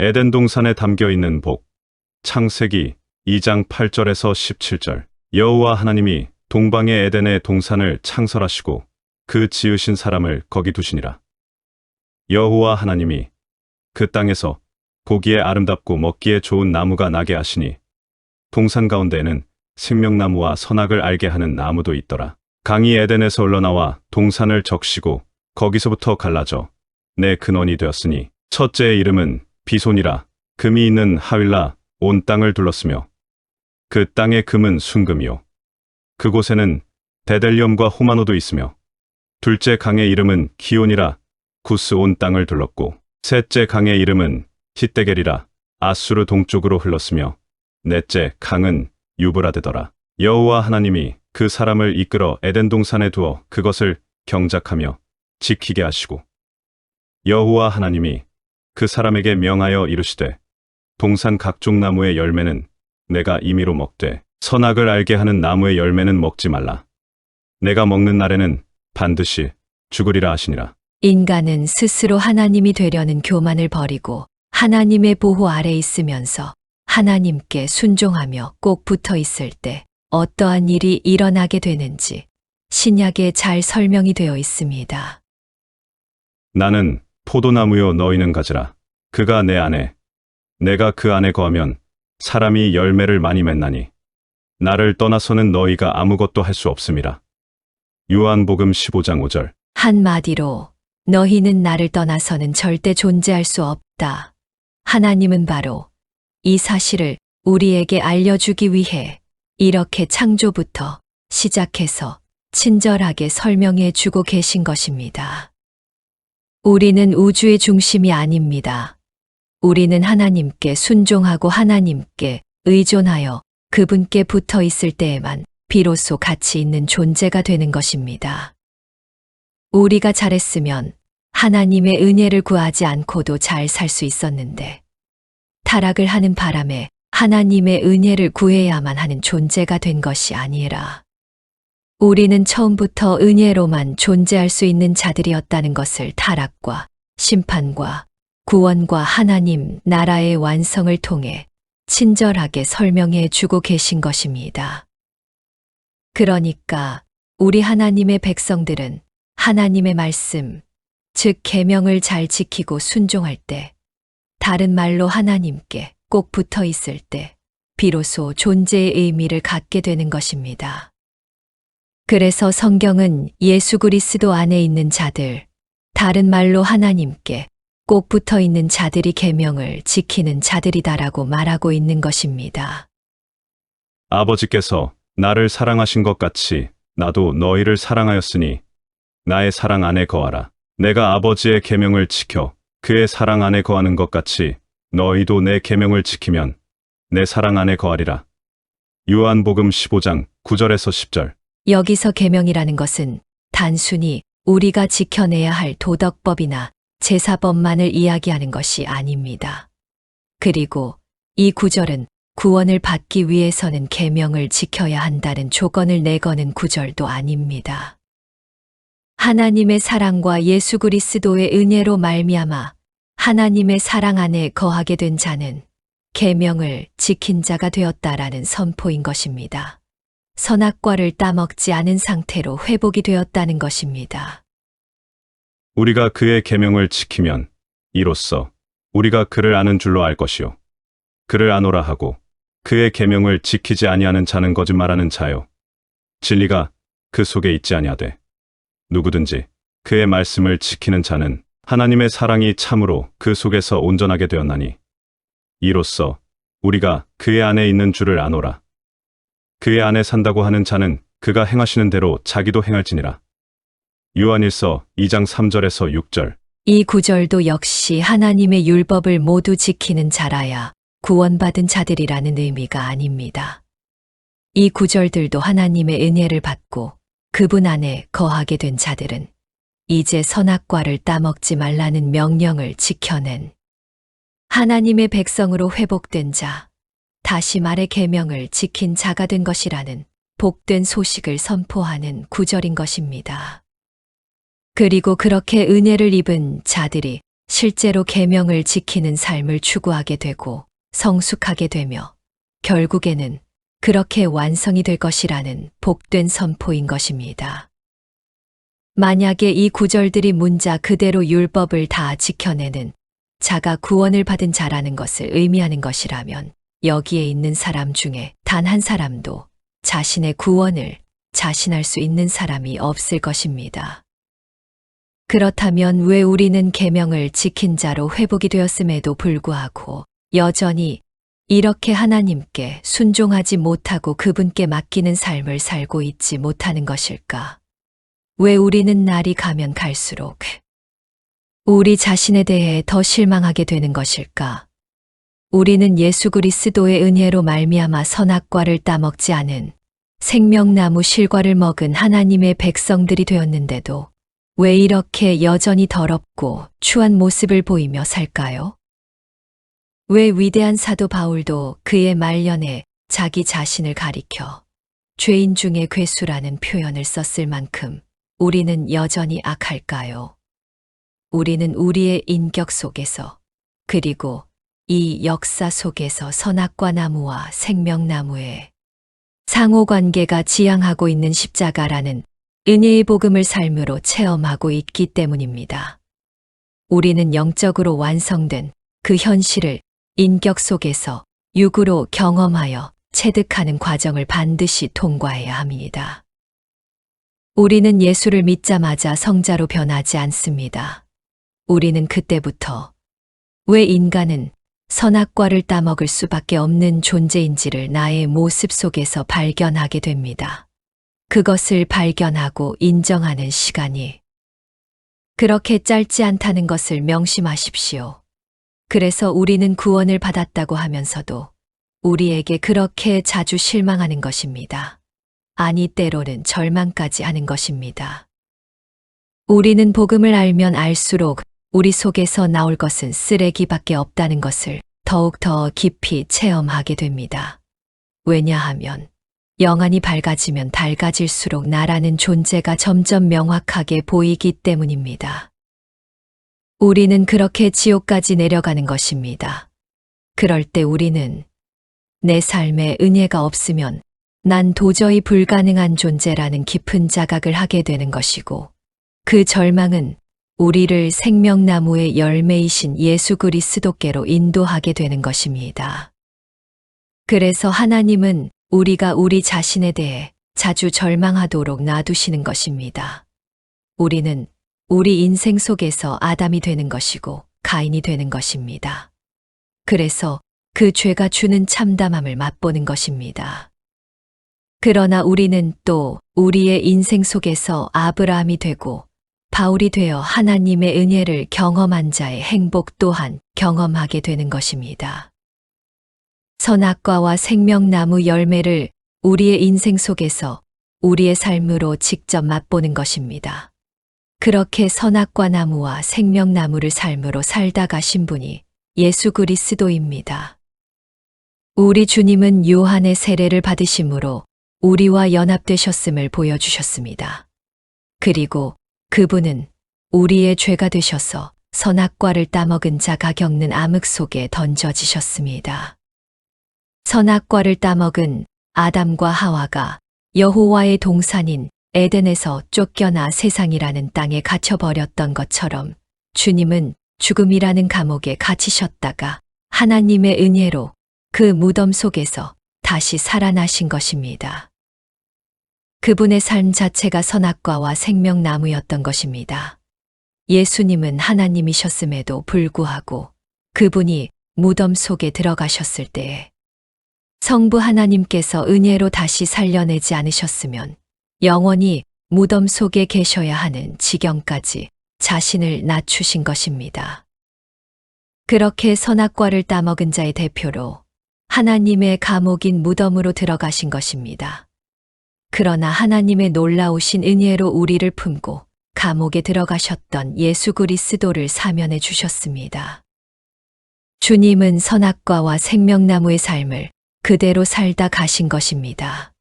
에덴 동산에 담겨 있는 복. 창세기 2장 8절에서 17절. 여호와 하나님이 동방의 에덴의 동산을 창설하시고 그 지으신 사람을 거기 두시니라. 여호와 하나님이 그 땅에서 보기에 아름답고 먹기에 좋은 나무가 나게 하시니 동산 가운데에는 생명나무와 선악을 알게 하는 나무도 있더라. 강이 에덴에서 흘러나와 동산을 적시고 거기서부터 갈라져 내 근원이 되었으니 첫째의 이름은 비손이라. 금이 있는 하윌라 온 땅을 둘렀으며 그 땅의 금은 순금이요 그곳에는 베델리엄과 호마노도 있으며 둘째 강의 이름은 기온이라. 구스 온 땅을 둘렀고 셋째 강의 이름은 히데겔이라. 아수르 동쪽으로 흘렀으며 넷째 강은 유브라데더라. 여호와 하나님이 그 사람을 이끌어 에덴 동산에 두어 그것을 경작하며 지키게 하시고 여호와 하나님이 그 사람에게 명하여 이르시되 동산 각종 나무의 열매는 내가 임의로 먹되 선악을 알게 하는 나무의 열매는 먹지 말라. 내가 먹는 날에는 반드시 죽으리라 하시니라. 인간은 스스로 하나님이 되려는 교만을 버리고 하나님의 보호 아래 있으면서 하나님께 순종하며 꼭 붙어 있을 때 어떠한 일이 일어나게 되는지 신약에 잘 설명이 되어 있습니다. 나는 포도나무요 너희는 가지라. 그가 내 안에 내가 그 안에 거하면 사람이 열매를 많이 맺나니 나를 떠나서는 너희가 아무것도 할 수 없음이라. 요한복음 15장 5절. 한마디로 너희는 나를 떠나서는 절대 존재할 수 없다. 하나님은 바로 이 사실을 우리에게 알려주기 위해 이렇게 창조부터 시작해서 친절하게 설명해 주고 계신 것입니다. 우리는 우주의 중심이 아닙니다. 우리는 하나님께 순종하고 하나님께 의존하여 그분께 붙어 있을 때에만 비로소 가치 있는 존재가 되는 것입니다. 우리가 잘했으면 하나님의 은혜를 구하지 않고도 잘 살 수 있었는데 타락을 하는 바람에 하나님의 은혜를 구해야만 하는 존재가 된 것이 아니라 우리는 처음부터 은혜로만 존재할 수 있는 자들이었다는 것을 타락과 심판과 구원과 하나님 나라의 완성을 통해 친절하게 설명해 주고 계신 것입니다. 그러니까 우리 하나님의 백성들은 하나님의 말씀, 즉 계명을 잘 지키고 순종할 때, 다른 말로 하나님께 꼭 붙어 있을 때 비로소 존재의 의미를 갖게 되는 것입니다. 그래서 성경은 예수 그리스도 안에 있는 자들, 다른 말로 하나님께 꼭 붙어 있는 자들이 계명을 지키는 자들이다라고 말하고 있는 것입니다. 아버지께서 나를 사랑하신 것 같이 나도 너희를 사랑하였으니 나의 사랑 안에 거하라. 내가 아버지의 계명을 지켜 그의 사랑 안에 거하는 것 같이 너희도 내 계명을 지키면 내 사랑 안에 거하리라. 요한복음 15장 9절에서 10절. 여기서 계명이라는 것은 단순히 우리가 지켜내야 할 도덕법이나 제사법만을 이야기하는 것이 아닙니다. 그리고 이 구절은 구원을 받기 위해서는 계명을 지켜야 한다는 조건을 내거는 구절도 아닙니다. 하나님의 사랑과 예수 그리스도의 은혜로 말미암아 하나님의 사랑 안에 거하게 된 자는 계명을 지킨 자가 되었다라는 선포인 것입니다. 선악과를 따먹지 않은 상태로 회복이 되었다는 것입니다. 우리가 그의 계명을 지키면 이로써 우리가 그를 아는 줄로 알 것이요 그를 아노라 하고 그의 계명을 지키지 아니하는 자는 거짓말하는 자요 진리가 그 속에 있지 아니하되 누구든지 그의 말씀을 지키는 자는 하나님의 사랑이 참으로 그 속에서 온전하게 되었나니 이로써 우리가 그의 안에 있는 줄을 아노라. 그의 안에 산다고 하는 자는 그가 행하시는 대로 자기도 행할지니라. 요한일서 2장 3절에서 6절. 이 구절도 역시 하나님의 율법을 모두 지키는 자라야 구원받은 자들이라는 의미가 아닙니다. 이 구절들도 하나님의 은혜를 받고 그분 안에 거하게 된 자들은 이제 선악과를 따먹지 말라는 명령을 지켜낸 하나님의 백성으로 회복된 자, 다시 말해 계명을 지킨 자가 된 것이라는 복된 소식을 선포하는 구절인 것입니다. 그리고 그렇게 은혜를 입은 자들이 실제로 계명을 지키는 삶을 추구하게 되고 성숙하게 되며 결국에는 그렇게 완성이 될 것이라는 복된 선포인 것입니다. 만약에 이 구절들이 문자 그대로 율법을 다 지켜내는 자가 구원을 받은 자라는 것을 의미하는 것이라면 여기에 있는 사람 중에 단 한 사람도 자신의 구원을 자신할 수 있는 사람이 없을 것입니다. 그렇다면 왜 우리는 계명을 지킨 자로 회복이 되었음에도 불구하고 여전히 이렇게 하나님께 순종하지 못하고 그분께 맡기는 삶을 살고 있지 못하는 것일까? 왜 우리는 날이 가면 갈수록 우리 자신에 대해 더 실망하게 되는 것일까? 우리는 예수 그리스도의 은혜로 말미암아 선악과를 따먹지 않은 생명나무 실과를 먹은 하나님의 백성들이 되었는데도 왜 이렇게 여전히 더럽고 추한 모습을 보이며 살까요? 왜 위대한 사도 바울도 그의 말년에 자기 자신을 가리켜 죄인 중에 괴수라는 표현을 썼을 만큼 우리는 여전히 악할까요? 우리는 우리의 인격 속에서 그리고 이 역사 속에서 선악과 나무와 생명나무의 상호관계가 지향하고 있는 십자가라는 은혜의 복음을 삶으로 체험하고 있기 때문입니다. 우리는 영적으로 완성된 그 현실을 인격 속에서 육으로 경험하여 체득하는 과정을 반드시 통과해야 합니다. 우리는 예수를 믿자마자 성자로 변하지 않습니다. 우리는 그때부터 왜 인간은 선악과를 따먹을 수밖에 없는 존재인지를 나의 모습 속에서 발견하게 됩니다. 그것을 발견하고 인정하는 시간이 그렇게 짧지 않다는 것을 명심하십시오. 그래서 우리는 구원을 받았다고 하면서도 우리에게 그렇게 자주 실망하는 것입니다. 아니, 때로는 절망까지 하는 것입니다. 우리는 복음을 알면 알수록 우리 속에서 나올 것은 쓰레기밖에 없다는 것을 더욱 더 깊이 체험하게 됩니다. 왜냐하면 영안이 밝아지면 밝아질수록 나라는 존재가 점점 명확하게 보이기 때문입니다. 우리는 그렇게 지옥까지 내려가는 것입니다. 그럴 때 우리는 내 삶에 은혜가 없으면 난 도저히 불가능한 존재라는 깊은 자각을 하게 되는 것이고 그 절망은 우리를 생명나무의 열매이신 예수 그리스도께로 인도하게 되는 것입니다. 그래서 하나님은 우리가 우리 자신에 대해 자주 절망하도록 놔두시는 것입니다. 우리는 우리 인생 속에서 아담이 되는 것이고 가인이 되는 것입니다. 그래서 그 죄가 주는 참담함을 맛보는 것입니다. 그러나 우리는 또 우리의 인생 속에서 아브라함이 되고 바울이 되어 하나님의 은혜를 경험한 자의 행복 또한 경험하게 되는 것입니다. 선악과와 생명나무 열매를 우리의 인생 속에서 우리의 삶으로 직접 맛보는 것입니다. 그렇게 선악과 나무와 생명나무를 삶으로 살다 가신 분이 예수 그리스도입니다. 우리 주님은 요한의 세례를 받으심으로 우리와 연합되셨음을 보여주셨습니다. 그리고 그분은 우리의 죄가 되셔서 선악과를 따먹은 자가 겪는 암흑 속에 던져지셨습니다. 선악과를 따먹은 아담과 하와가 여호와의 동산인 에덴에서 쫓겨나 세상이라는 땅에 갇혀버렸던 것처럼 주님은 죽음이라는 감옥에 갇히셨다가 하나님의 은혜로 그 무덤 속에서 다시 살아나신 것입니다. 그분의 삶 자체가 선악과와 생명나무였던 것입니다. 예수님은 하나님이셨음에도 불구하고 그분이 무덤 속에 들어가셨을 때에 성부 하나님께서 은혜로 다시 살려내지 않으셨으면 영원히 무덤 속에 계셔야 하는 지경까지 자신을 낮추신 것입니다. 그렇게 선악과를 따먹은 자의 대표로 하나님의 감옥인 무덤으로 들어가신 것입니다. 그러나 하나님의 놀라우신 은혜로 우리를 품고 감옥에 들어가셨던 예수 그리스도를 사면해 주셨습니다. 주님은 선악과와 생명나무의 삶을 그대로 살다 가신 것입니다.